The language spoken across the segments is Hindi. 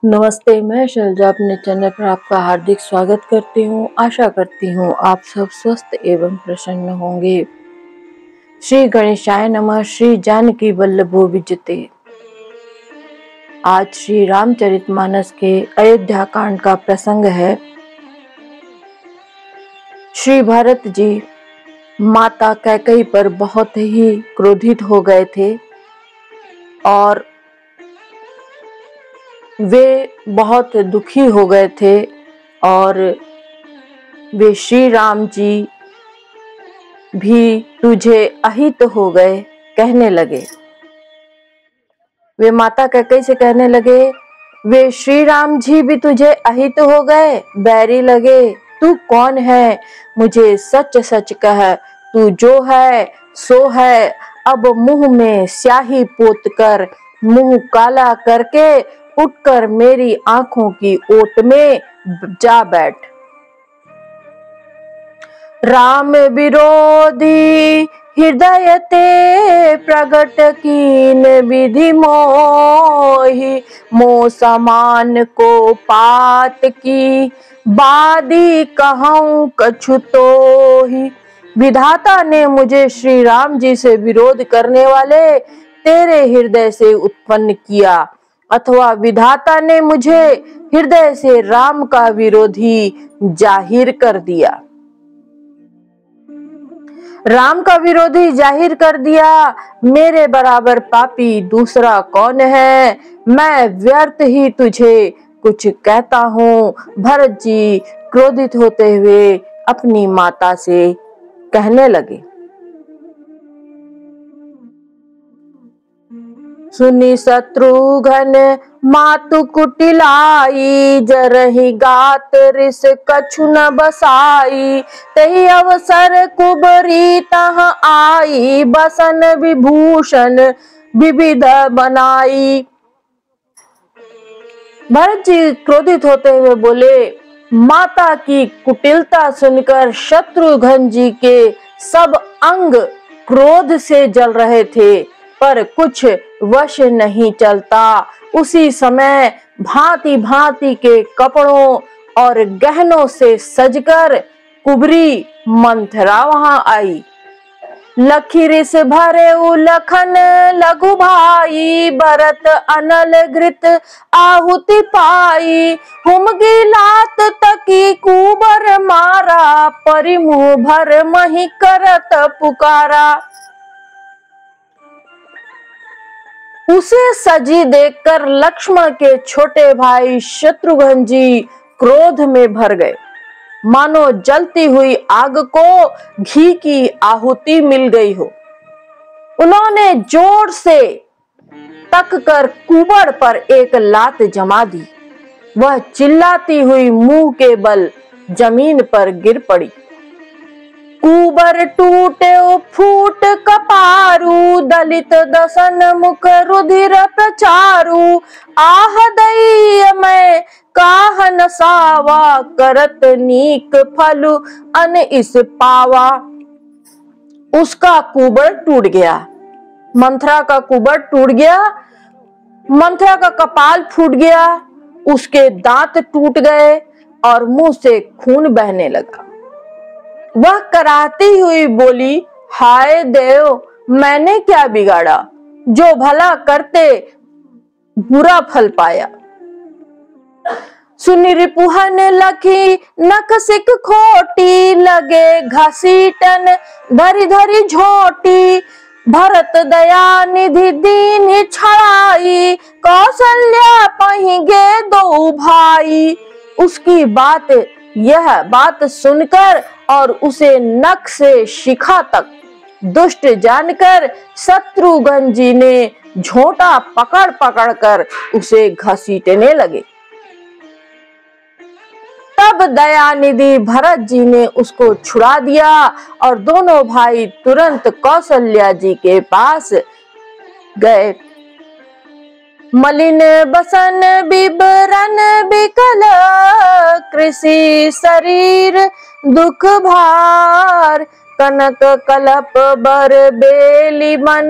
नमस्ते, मैं शैलजा अपने चैनल पर आपका हार्दिक स्वागत करती हूँ। आशा करती हूँ आप सब स्वस्थ एवं प्रसन्न होंगे। श्री गणेशाय नमः। श्री जानकी वल्लभो विजयते। आज श्री रामचरितमानस के अयोध्या कांड का प्रसंग है। श्री भरत जी माता कैकेयी पर बहुत ही क्रोधित हो गए थे और वे बहुत दुखी हो गए थे और वे श्री राम जी भी तुझे अहित हो गए कहने लगे। वे माता कैकेयी से कहने लगे, वे श्री राम जी भी तुझे अहित हो गए, बैरी लगे। तू कौन है, मुझे सच सच कह, तू जो है सो है। अब मुंह में स्याही पोत कर, मुंह काला करके उठकर मेरी आंखों की ओट में जा बैठ। राम विरोधी हृदय ते प्रगट कीन विधि मोहि, मोह समान को पात की बादी कहूँ कछु तोहि। विधाता ने मुझे श्री राम जी से विरोध करने वाले तेरे हृदय से उत्पन्न किया, अथवा विधाता ने मुझे हृदय से राम का विरोधी जाहिर कर दिया। राम का विरोधी जाहिर कर दिया। मेरे बराबर पापी दूसरा कौन है। मैं व्यर्थ ही तुझे कुछ कहता हूँ। भरत जी क्रोधित होते हुए अपनी माता से कहने लगे। सुनी शत्रुघ्न मातु कुटिलाई, जरहि गात रिस कछु न बसाई। तही अवसर कुबरी तह आई, बसन विभूषण विविध बनाई। भरत जी क्रोधित होते हुए बोले, माता की कुटिलता सुनकर शत्रुघ्न जी के सब अंग क्रोध से जल रहे थे, पर कुछ वश नहीं चलता। उसी समय भांति भांति के कपड़ों और गहनों से सजकर कुबरी मंथरा वहां आई। लखी रिस भरे लखन लघु भाई, भरत अनल घृत आहुति पाई। हुमगी लात तकी कुबर मारा, परिमुह भर मही करत पुकारा। उसे सजी देखकर लक्ष्मण के छोटे भाई शत्रुघ्न जी क्रोध में भर गए, मानो जलती हुई आग को घी की आहुति मिल गई हो। उन्होंने जोर से तक कर कुबड़ पर एक लात जमा दी। वह चिल्लाती हुई मुंह के बल जमीन पर गिर पड़ी। कुबर टूटे फूट कपारू, दलित दसन मुख रुधिर प्रचारू। आह दैय मैं काह नसावा, करत नीक फलु अन इस पावा। उसका कुबर टूट गया, मंथरा का कुबर टूट गया, मंथरा का कपाल फूट गया, उसके दांत टूट गए और मुंह से खून बहने लगा। वह कराहती हुई बोली, हाय देव, मैंने क्या बिगाड़ा, जो भला करते बुरा फल पाया। सुनी रिपुहन लखी नख सिक खोटी, लगे घसीटन धरी धरी झोटी। भरत दया निधि दीन छड़ाई, कौशल्या पहिगे दो भाई। उसकी यह बात सुनकर और उसे नख से शिखा तक दुष्ट जानकर शत्रुघ्न जी ने झोंटा पकड़ पकड़ कर उसे घसीटने लगे। तब दयानिधि भरत जी ने उसको छुड़ा दिया और दोनों भाई तुरंत कौशल्या जी के पास गए। मलिन बसन बिबरन बिकल, कृषि शरीर दुख भार। कनक कलप बर बेली मन,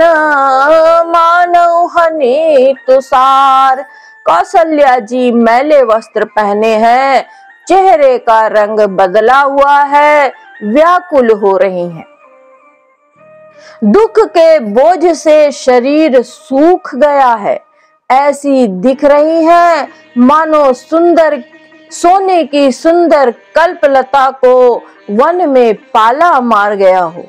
मानव हनि तुषार। कौशल्या जी मैले वस्त्र पहने हैं, चेहरे का रंग बदला हुआ है, व्याकुल हो रही हैं। दुख के बोझ से शरीर सूख गया है, ऐसी दिख रही हैं मानो सुंदर सोने की सुंदर कल्पलता को वन में पाला मार गया हो।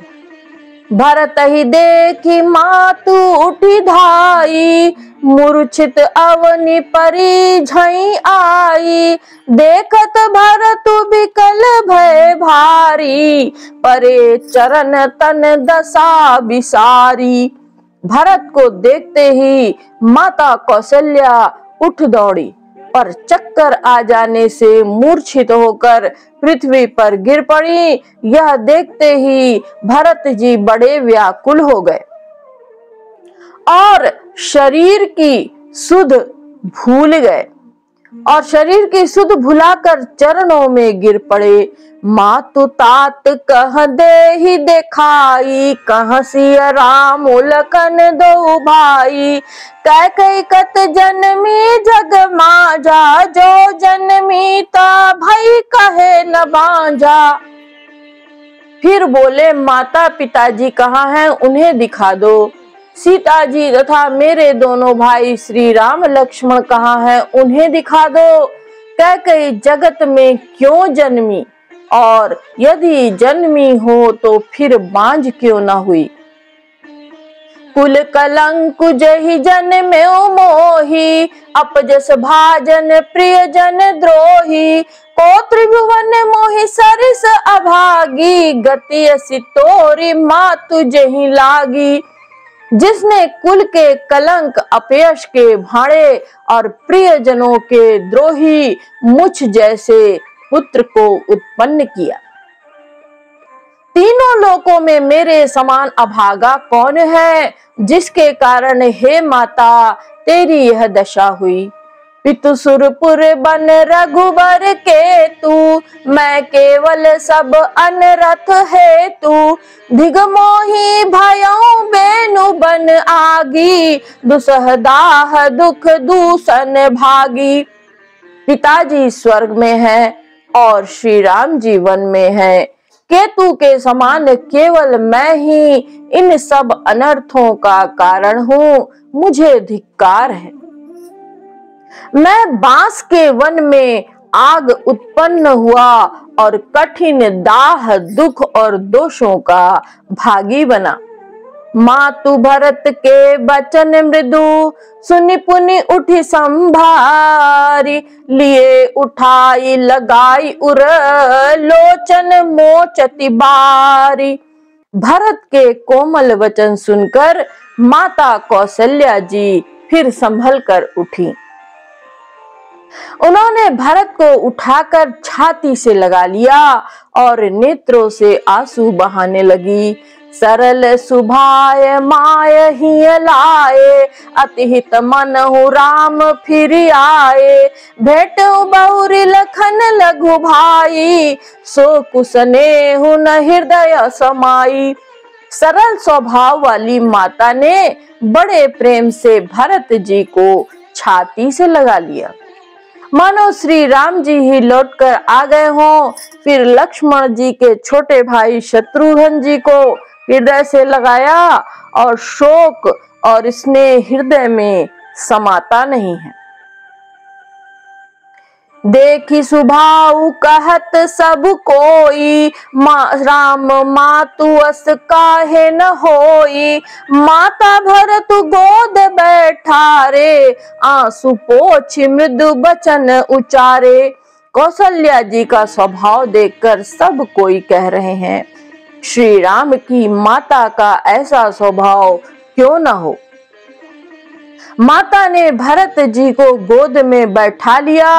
भरत ही देखी मातु उठी धाई, मूर्छित अवनि परी झई आई। देखत भरत विकल भय भारी, परे चरण तन दशा विसारी। भरत को देखते ही माता कौशल्या उठ दौड़ी और चक्कर आ जाने से मूर्छित होकर पृथ्वी पर गिर पड़ी। यह देखते ही भरत जी बड़े व्याकुल हो गए और शरीर की सुध भूल गए और शरीर की सुध भुलाकर चरणों में गिर पड़े। मातु तात कह दे ही देखाई, कह सिय राम लखन दो भाई। कह कई कत जन्मी जग माजा, जो जन्मी ता भाई कहे न बांजा। फिर बोले माता पिताजी कहाँ हैं, उन्हें दिखा दो। सीता जी तथा मेरे दोनों भाई श्री राम लक्ष्मण कहाँ हैं, उन्हें दिखा दो। कैकेयी जगत में क्यों जन्मी, और यदि जन्मी हो तो फिर बांझ क्यों न हुई। कुल कलंक जहि जन्मे मोही, अपजस भाजन प्रिय जन द्रोही। को त्रिभुवन मोहि सरिस अभागी, गति असी तोरी मातु जहि लागी। जिसने कुल के कलंक अपयश के भाड़े और प्रियजनों के द्रोही मुझ जैसे पुत्र को उत्पन्न किया। तीनों लोकों में मेरे समान अभागा कौन है, जिसके कारण हे माता तेरी यह दशा हुई। पितु सुरपुर बन रघुबर के तू, मैं केवल सब अनरथ है तू। धिगमोही भयों बेनु बन आगी, दुसह दाह दुख दूषण भागी। पिताजी स्वर्ग में है और श्री राम जी वन में है। केतु के समान केवल मैं ही इन सब अनर्थों का कारण हूँ, मुझे धिक्कार है। मैं बांस के वन में आग उत्पन्न हुआ और कठिन दाह दुख और दोषों का भागी बना। मातु भरत के बचन मृदु, सुनि पुनि उठी संभारी। लिए उठाई लगाई उर, लोचन मोचति बारी। भरत के कोमल वचन सुनकर माता कौशल्या जी फिर संभल कर उठी। उन्होंने भरत को उठाकर छाती से लगा लिया और नेत्रों से आंसू बहाने लगी। सरल सुभाय माय ही लाए, अतिहित मनहु राम फिर आए। भेट बहुरी लखन लघु भाई, सो कुसनेहु न हृदय समाई। सरल स्वभाव वाली माता ने बड़े प्रेम से भरत जी को छाती से लगा लिया, मानो श्री राम जी ही लौटकर आ गए हों। फिर लक्ष्मण जी के छोटे भाई शत्रुघ्न जी को हृदय से लगाया और शोक और स्नेह हृदय में समाता नहीं है। देखी सुभाऊ कहत सब कोई, राम मातु अस काहे न होई। माता भरत गोद बैठारे, आंसू पोछी मृदु बचन उचारे। कौशल्या जी का स्वभाव देखकर सब कोई कह रहे हैं, श्री राम की माता का ऐसा स्वभाव क्यों न हो। माता ने भरत जी को गोद में बैठा लिया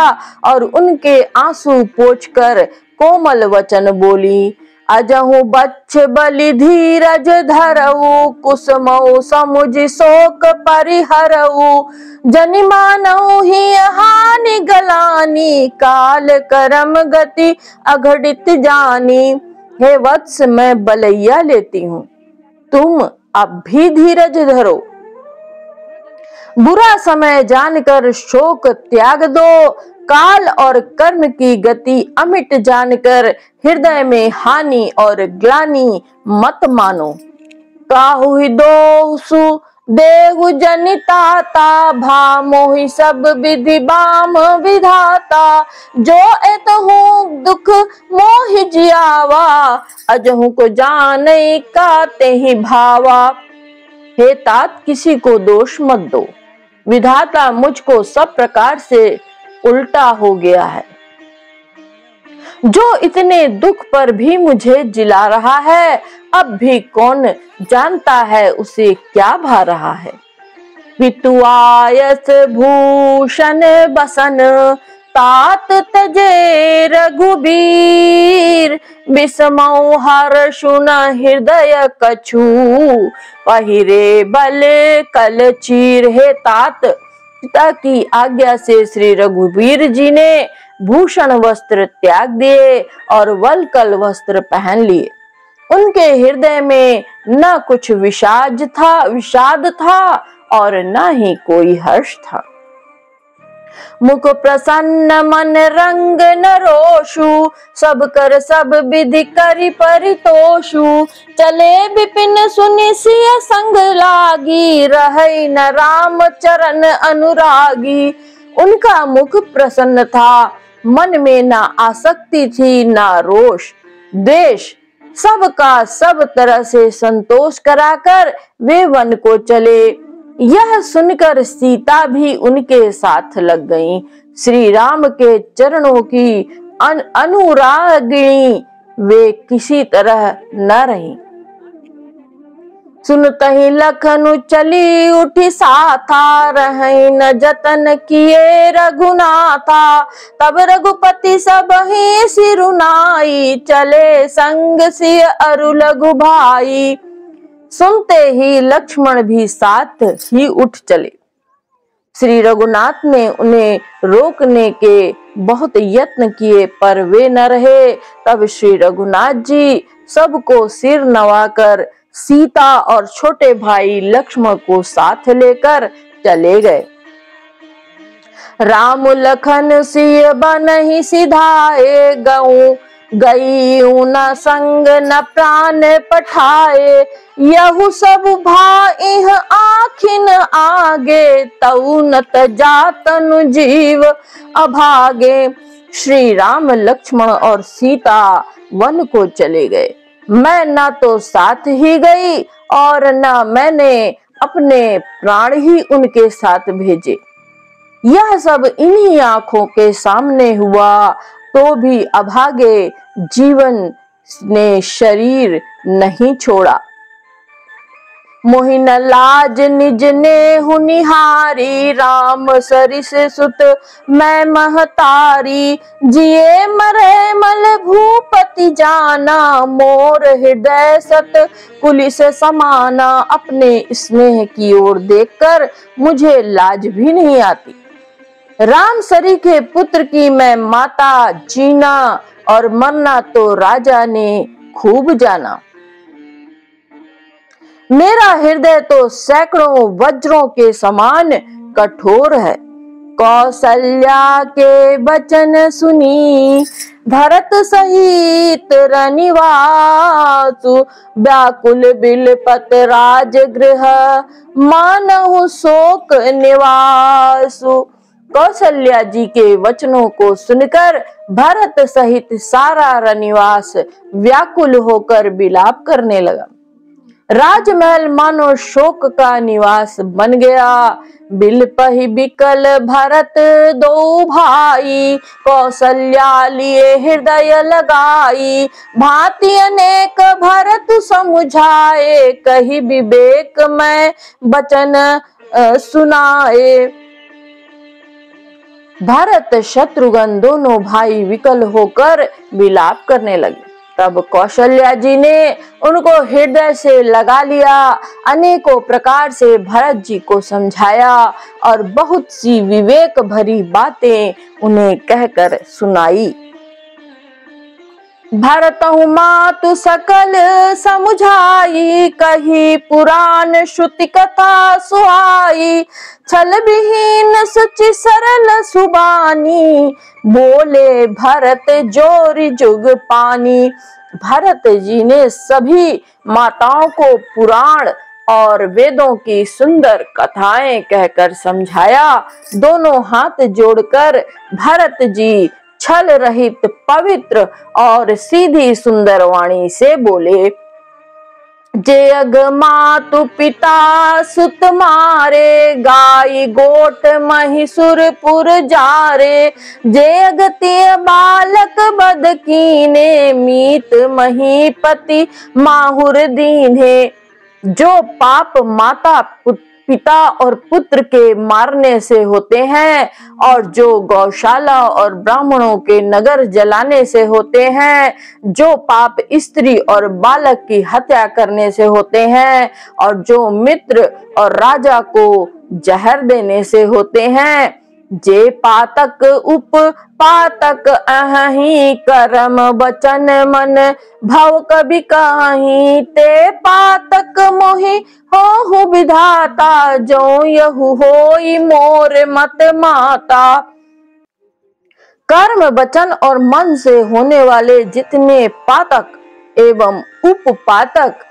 और उनके आंसू पोंछकर कोमल वचन बोली। अजहु बच्छ बलि धीरज धरऊ, कुसुमऊ समुझ शोक परिहरऊ। जनि मानऊ ही हानि गलानी, काल करम गति अघटित जानी। हे वत्स मैं बलैया लेती हूँ, तुम अब भी धीरज धरो। बुरा समय जानकर शोक त्याग दो, काल और कर्म की गति अमिट जानकर हृदय में हानि और ग्लानि मत मानो। काहू ही दोसु देहु जनिताता, भा मोहि सब विधि बाम विधाता। जो एतहु दुख मोहि जियावा, अजहु को जाने का तेहि भावा। हे तात, किसी को दोष मत दो, विधाता मुझको सब प्रकार से उल्टा हो गया है। जो इतने दुख पर भी मुझे जिला रहा है, अब भी कौन जानता है उसे क्या भा रहा है। पितुआयस भूषण बसन, तात तजे रघुबीर। बिसमौ हर्षु न हृदय कछु, पहिरे बल कल चीर। हे तात, पिता की आज्ञा से श्री रघुबीर जी ने भूषण वस्त्र त्याग दिए और वलकल वस्त्र पहन लिए। उनके हृदय में न कुछ विषाद था और न ही कोई हर्ष था। मुख प्रसन्न मन रंग न रोषु, सब कर सब विधि करि परितोषु। चले विपिन सुनि सिय संग लागी, रहै न राम चरण अनुरागी। उनका मुख प्रसन्न था, मन में ना आसक्ति थी ना रोष द्वेष। सबका सब तरह से संतोष कराकर वे वन को चले। यह सुनकर सीता भी उनके साथ लग गईं। श्री राम के चरणों की अनुरागिणी वे किसी तरह न रहीं। सुनतहि लखनु चली उठी साथा, रहै न जतन किए रघुनाथा। तब रघुपति सबहि सिरुनाई, चले संग सिय अरु लघु भाई। सुनते ही लक्ष्मण भी साथ ही उठ चले। श्री रघुनाथ ने उन्हें रोकने के बहुत यत्न किए पर वे न रहे। तब श्री रघुनाथ जी सबको सिर नवाकर सीता और छोटे भाई लक्ष्मण को साथ लेकर चले गए। राम लखन सिय बनहि सिधाए, गऊ गई न संग न प्राण पठाए। यहु सब भाई आखिन आगे, तऊ न जातनु जीव अभागे। श्री राम लक्ष्मण और सीता वन को चले गए। मैं ना तो साथ ही गई और न मैंने अपने प्राण ही उनके साथ भेजे। यह सब इन्हीं आंखों के सामने हुआ तो भी अभागे जीवन ने शरीर नहीं छोड़ा। मोहिन लाज निज ने हुनिहारी, राम सरिस सुत मैं महतारी। जिए मरे मल भूपति जाना, मोर हृदय सत पुलिस समाना। अपने स्नेह की ओर देखकर मुझे लाज भी नहीं आती। राम सरी के पुत्र की मैं माता, जीना और मरना तो राजा ने खूब जाना। मेरा हृदय तो सैकड़ों वज्रों के समान कठोर है। कौशल्या के वचन सुनी, भरत सहित रनिवासु। व्याकुल बिलपत राजगृह, मानहु शोक निवासु। कौशल्या जी के वचनों को सुनकर भरत सहित सारा रनिवास व्याकुल होकर विलाप करने लगा। राजमहल मानो शोक का निवास बन गया। बिलपहि बिकल भरत दो भाई, कौशल्या लिए हृदय लगाई। भांति अनेक भरत समुझाए, कही विवेक में वचन सुनाए। भरत शत्रुघ्न दोनों भाई विकल होकर विलाप करने लगे। तब कौशल्या जी ने उनको हृदय से लगा लिया, अनेकों प्रकार से भरत जी को समझाया और बहुत सी विवेक भरी बातें उन्हें कहकर सुनाई। भरतहु मातु सकल समुझाई, कही पुराण श्रुति कथा सुहाई। छल विहीन सुचि सरल सुबानी, बोले भरत जोरी जुग पानी। भरत जी ने सभी माताओं को पुराण और वेदों की सुंदर कथाएं कहकर समझाया। दोनों हाथ जोड़कर भरत जी छल रहित पवित्र और सीधी सुंदर वाणी से बोले, जग मातु पिता सुत मारे, गाय गोट महिषुरपुर जारे। जगतिय बालक बद कीने, मीत महीपति माहुर दीन्हे। जो पाप माता पिता और पुत्र के मारने से होते हैं, और जो गौशाला और ब्राह्मणों के नगर जलाने से होते हैं, जो पाप स्त्री और बालक की हत्या करने से होते हैं, और जो मित्र और राजा को जहर देने से होते हैं, जे पातक उप पातक अहि, करम वचन मन भव कभी कहीं। ते पातक मोहि होहु विधाता, जो यहु होई मोर मत माता। कर्म वचन और मन से होने वाले जितने पातक एवं उपपातक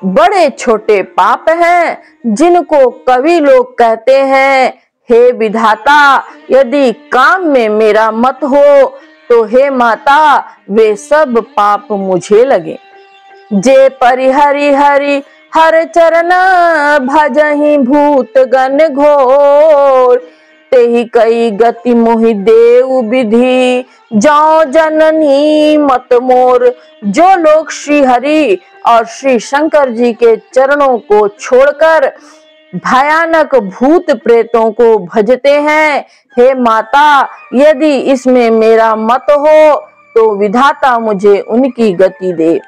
बड़े छोटे पाप हैं, जिनको कवि लोग कहते हैं, हे विधाता, यदि काम में मेरा मत हो तो हे माता वे सब पाप मुझे लगे। जे परिहरि हरि हर चरण, भजहि भूत गण घोर। तेहि कई गति मोहि देव विधि, जौ जननी मत मोर। जो लोग श्री हरि और श्री शंकर जी के चरणों को छोड़कर भयानक भूत प्रेतों को भजते हैं, हे माता, यदि इसमें मेरा मत हो तो विधाता मुझे उनकी गति दे।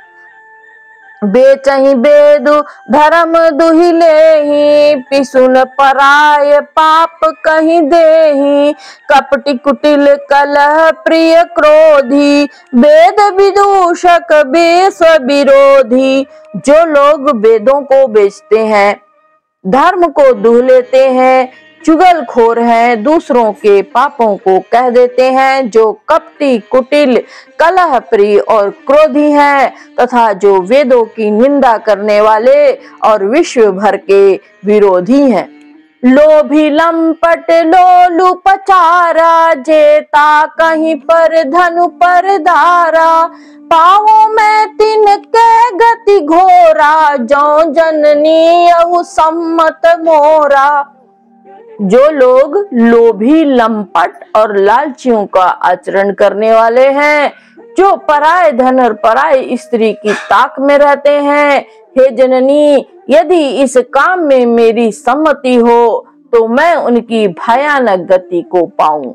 बेचहि बेदु धर्म दुहि लेहि, पिसुन पराय पाप कहीं देहि। कपटी कुटिल कलह प्रिय क्रोधी, वेद विदूषक विश्व विरोधी। जो लोग वेदों को बेचते हैं, धर्म को दुह लेते हैं, चुगलखोर हैं, दूसरों के पापों को कह देते हैं, जो कपटी कुटिल कलह प्रिय और क्रोधी हैं, तथा जो वेदों की निंदा करने वाले और विश्व भर के विरोधी हैं। लोभी लंपट लोलु पचारा, जेता कहीं पर धनु पर धारा। पावों में तिनके गति घोरा, जौ जननी यहु सम्मत मोरा। जो लोग लोभी लंपट और लालचियों का आचरण करने वाले हैं, जो पराय धन और पराय स्त्री की ताक में रहते हैं, हे जननी, यदि इस काम में मेरी सम्मति हो तो मैं उनकी भयानक गति को पाऊं।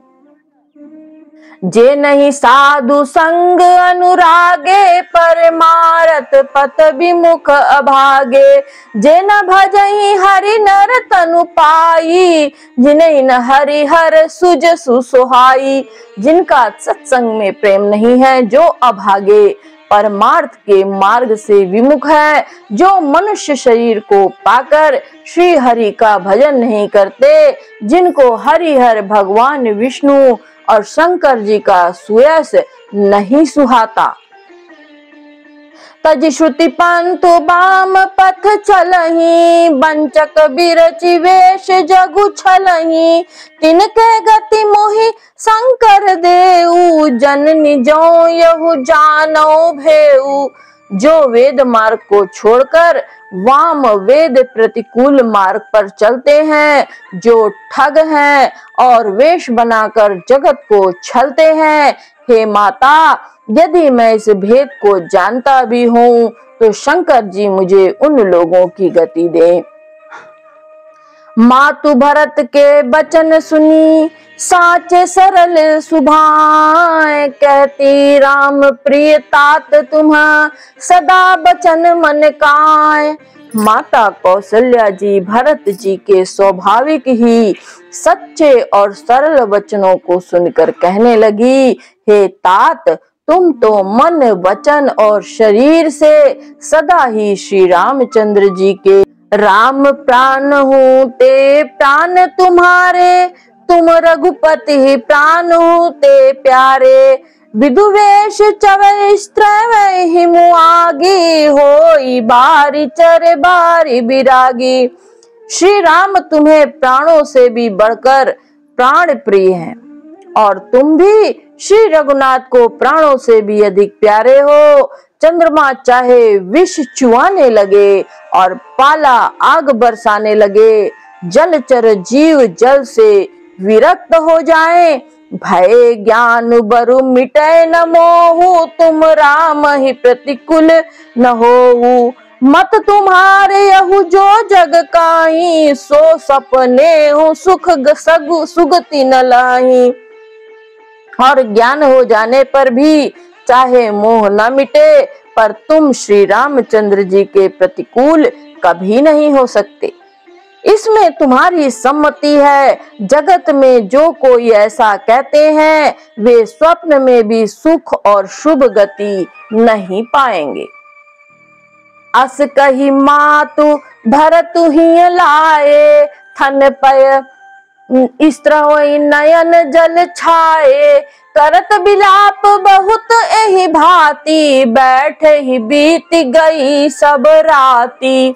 जे नहीं साधु संग अनुरागे, परमारथ पथ विमुख अभागे। जे न भजहि हरि नर तनु पाई, जिन्हें न हरि हर सुज सुसुहाई। जिनका सत्संग में प्रेम नहीं है, जो अभागे, परमार्थ के मार्ग से विमुख है, जो मनुष्य शरीर को पाकर श्री हरि का भजन नहीं करते, जिनको हरिहर भगवान विष्णु और शंकर जी का सुयस नहीं सुहाता। तज श्रुति पंथु बाम पथ चलहि, बंचक बिरचि वेश जगु छलहि। तिनके गति मोहि शंकर देऊ, जननी जो यहु जानो भेऊ। जो वेद मार्ग को छोड़कर वाम वेद प्रतिकूल मार्ग पर चलते हैं, जो ठग हैं और वेश बनाकर जगत को छलते हैं, हे माता, यदि मैं इस भेद को जानता भी हूँ तो शंकर जी मुझे उन लोगों की गति दे। मातु भरत के बचन सुनी, साचे सरल सुभाए। कहती राम प्रिय तात तुम्हा, सदा बचन मन काय। माता कौशल्या जी भरत जी के स्वाभाविक ही सच्चे और सरल वचनों को सुनकर कहने लगी, हे तात, तुम तो मन, वचन और शरीर से सदा ही श्री रामचंद्र जी के राम प्राण हूँ ते प्राण तुम्हारे, तुम रघुपति प्राण हूँ ते प्यारे। विदुवेश चवैस्त्रवै हिमु आगी, होई बारी चर बारी बिरागी। श्री राम तुम्हें प्राणों से भी बढ़कर प्राण प्रिय हैं और तुम भी श्री रघुनाथ को प्राणों से भी अधिक प्यारे हो। चंद्रमा चाहे विष चुआने लगे और पाला आग बरसाने लगे, जलचर जीव जल से विरक्त हो जाएं, भय ज्ञान बरु मिटे न मोहु, तुम राम ही प्रतिकूल न होऊ। मत तुम्हारे यहु जो जग काहीं, सो सपने हो सुख सुगति न लाही। और ज्ञान हो जाने पर भी चाहे मोह न मिटे, पर तुम श्री रामचंद्र जी के प्रतिकूल कभी नहीं हो सकते। इसमें तुम्हारी सम्मति है। जगत में जो कोई ऐसा कहते हैं, वे स्वप्न में भी सुख और शुभ गति नहीं पाएंगे। अस कही मातु भरत ही लाए, थन पय स्त्रवै नयन जल छाए, करत बिलाप बहुत एहि भांति, बैठे ही बीत गई सब राती।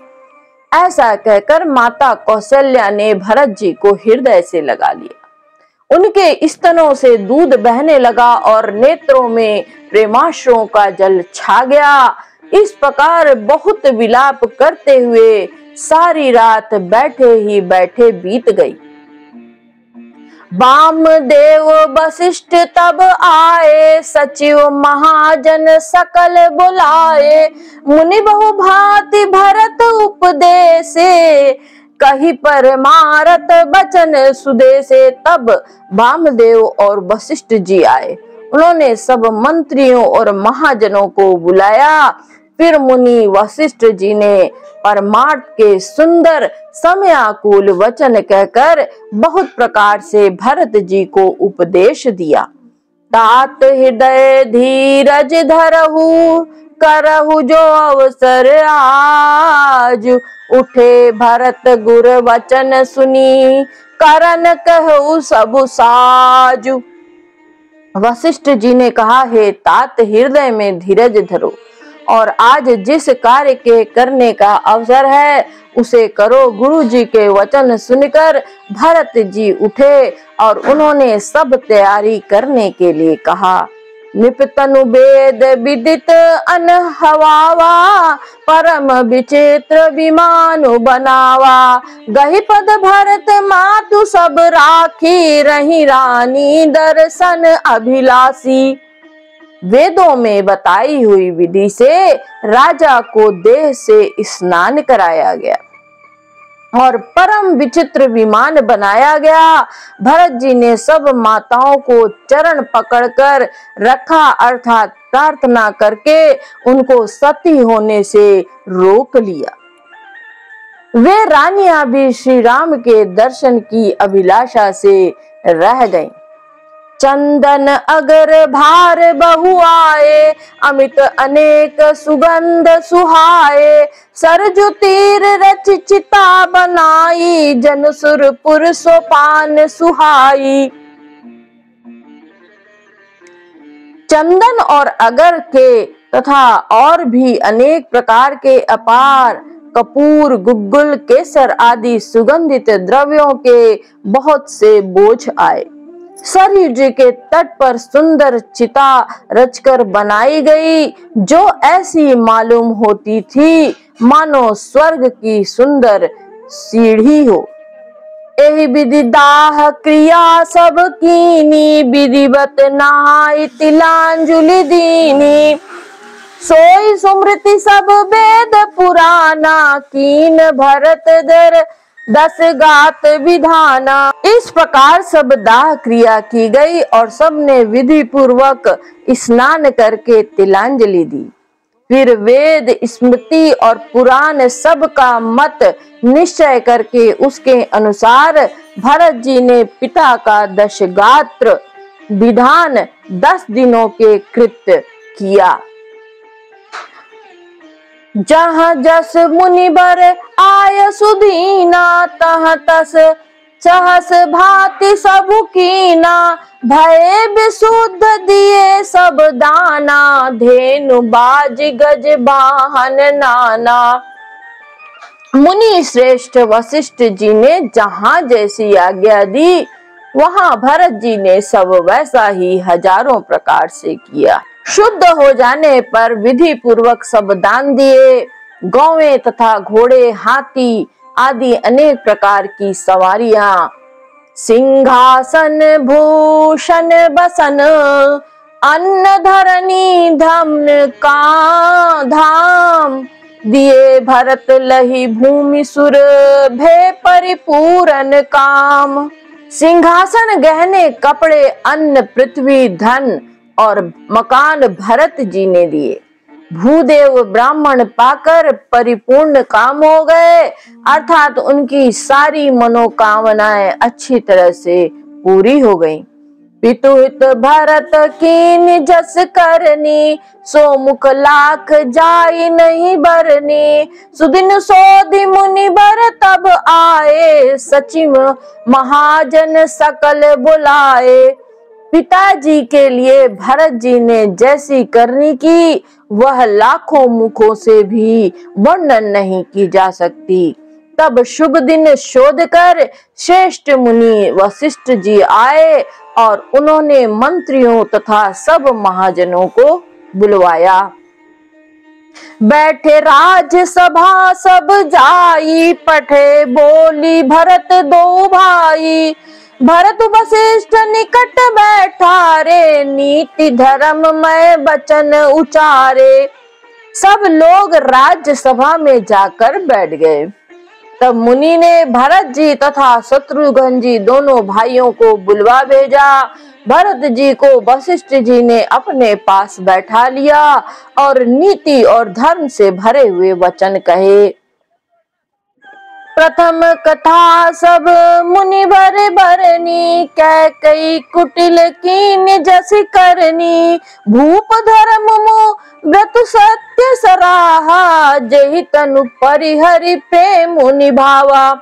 ऐसा कहकर माता कौशल्या ने भरत जी को हृदय से लगा लिया। उनके स्तनों से दूध बहने लगा और नेत्रों में प्रेमाश्रुओं का जल छा गया। इस प्रकार बहुत विलाप करते हुए सारी रात बैठे ही बैठे बीत गई। वामदेव वशिष्ठ तब आए, सचिव महाजन सकल बुलाए, मुनि बहु भांति भरत उपदेशे, कही परमारथ बचन सुदेशे। तब वामदेव और वशिष्ठ जी आए। उन्होंने सब मंत्रियों और महाजनों को बुलाया। फिर मुनि वशिष्ठ जी ने परमार्थ के सुंदर समयाकुल वचन कहकर बहुत प्रकार से भरत जी को उपदेश दिया। तात हृदय धीरज धरहु, करहु जो अवसर आज, उठे भरत गुर वचन सुनी, करन कहु सब साजु। वशिष्ठ जी ने कहा, हे तात हृदय में धीरज धरो और आज जिस कार्य के करने का अवसर है उसे करो। गुरु जी के वचन सुनकर भरत जी उठे और उन्होंने सब तैयारी करने के लिए कहा। निपतनु वेद विदित अनहवावा, परम विचित्र विमानु बनावा, गही पद भरत मातु सब राखी, रही रानी दर्शन अभिलाषी। वेदों में बताई हुई विधि से राजा को देह से स्नान कराया गया और परम विचित्र विमान बनाया गया। भरत जी ने सब माताओं को चरण पकड़कर रखा, अर्थात प्रार्थना करके उनको सती होने से रोक लिया। वे रानियां भी श्री राम के दर्शन की अभिलाषा से रह गईं। चंदन अगर भार बहु आए, अमित अनेक सुगंध सुहाए, सरजु तीर रच चिता बनाई, जन सुरपुर सोपान सुहाई। चंदन और अगर के तथा और भी अनेक प्रकार के अपार कपूर, गुग्गुल, केसर आदि सुगंधित द्रव्यों के बहुत से बोझ आए। सरयू जी के तट पर सुंदर चिता रचकर बनाई गई, जो ऐसी मालूम होती थी मानो स्वर्ग की सुंदर सीढ़ी हो। एहि विधि दाह क्रिया सब कीनी, विधिवत नहाई तिलांजलि दीनी, सोई सुमृति सब वेद पुराना, कीन भरत दर 10 गात विधाना। इस प्रकार सब दाह क्रिया की गई और सबने विधि पूर्वक स्नान करके तिलांजलि दी। फिर वेद, स्मृति और पुराण सब का मत निश्चय करके उसके अनुसार भरत जी ने पिता का 10 गात्र विधान 10 दिनों के कृत्य किया। जहाँ जस मुनिबर आय सुदीना, तहाँ तस सहस भांति सबु कीना। भय विशुद्ध दिए सब दाना, धेनु बाज गज वाहन नाना। मुनि श्रेष्ठ वशिष्ठ जी ने जहाँ जैसी आज्ञा दी, वहाँ भरत जी ने सब वैसा ही हजारों प्रकार से किया। शुद्ध हो जाने पर विधि पूर्वक सब दान दिए। गौवें तथा घोड़े, हाथी आदि अनेक प्रकार की सवारियां, सिंहासन भूषण बसन, अन्न धरनी धम्न का धाम। दिए भरत लही भूमि सुर, भय परिपूरन काम। सिंहासन, गहने, कपड़े, अन्न, पृथ्वी, धन और मकान भरत जी ने दिए। भूदेव ब्राह्मण पाकर परिपूर्ण काम हो गए, अर्थात उनकी सारी मनोकामनाएं अच्छी तरह से पूरी हो गईं। पितुहित भरत कीन जस करनी, सो मुख लाख जाई नहीं बरनी। सुदिन सोधि मुनि बर तब आए, सचिव महाजन सकल बुलाए। पिताजी के लिए भरत जी ने जैसी करनी की, वह लाखों मुखों से भी वर्णन नहीं की जा सकती। तब शुभ दिन शोध कर श्रेष्ठ मुनि वशिष्ठ जी आए और उन्होंने मंत्रियों तथा सब महाजनों को बुलवाया। बैठे राजसभा सब जाई, पठे बोली भरत दो भाई। भरत वशिष्ठ निकट बैठा रे, नीति धर्म में वचन उचारे। सब लोग राज्यसभा में जाकर बैठ गए। तब मुनि ने भरत जी तथा शत्रुघ्न जी दोनों भाइयों को बुलवा भेजा। भरत जी को वशिष्ठ जी ने अपने पास बैठा लिया और नीति और धर्म से भरे हुए वचन कहे। प्रथम कथा सब मुनि भरे बरनी, कै कई कुटिल कीन जस करनी। भूप धर्म मो व्रत सत्य सराहा, जहि तनु परिहरि प्रेम निभावा।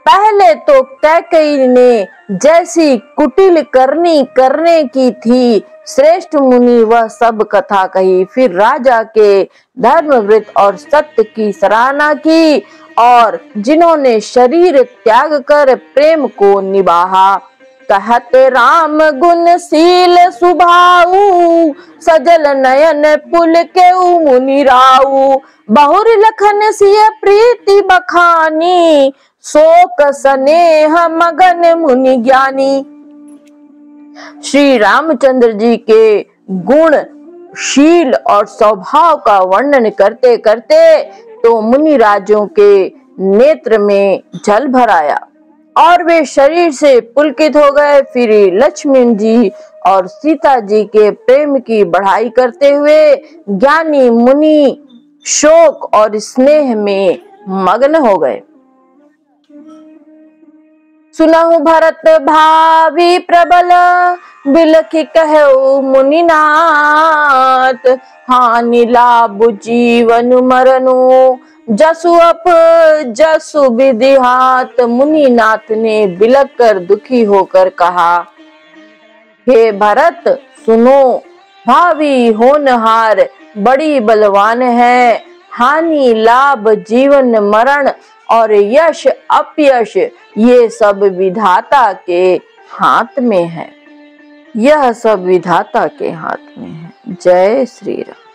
पहले तो कैकेयी ने जैसी कुटिल करने की थी, श्रेष्ठ मुनि वह सब कथा कही। फिर राजा के धर्मव्रत और सत्य की सराहना की, और जिन्होंने शरीर त्याग कर प्रेम को निभाहा। कहत राम गुणशील सुभाऊ, सजल नयन पुल के मुनि राऊ। बहुर लखन सिय प्रीति बखानी, शोक स्नेह मगन मुनि ज्ञानी। श्री रामचंद्र जी के गुण, शील और स्वभाव का वर्णन करते करते तो मुनि राजों के नेत्र में जल भर आया और वे शरीर से पुलकित हो गए। फिर लक्ष्मण जी और सीता जी के प्रेम की बढ़ाई करते हुए ज्ञानी मुनि शोक और स्नेह में मग्न हो गए। सुनहु भरत भावी प्रबल, बिलखि कहु मुनिनाथ। हानि लाभ जीवन मरनु, जसु अप जसु विधि हाथ। मुनिनाथ ने बिलख कर दुखी होकर कहा, हे भरत सुनो, भावी होनहार बड़ी बलवान है। हानि लाभ जीवन मरण और यश अपयश ये सब विधाता के हाथ में है। यह सब विधाता के हाथ में है। जय श्री राम।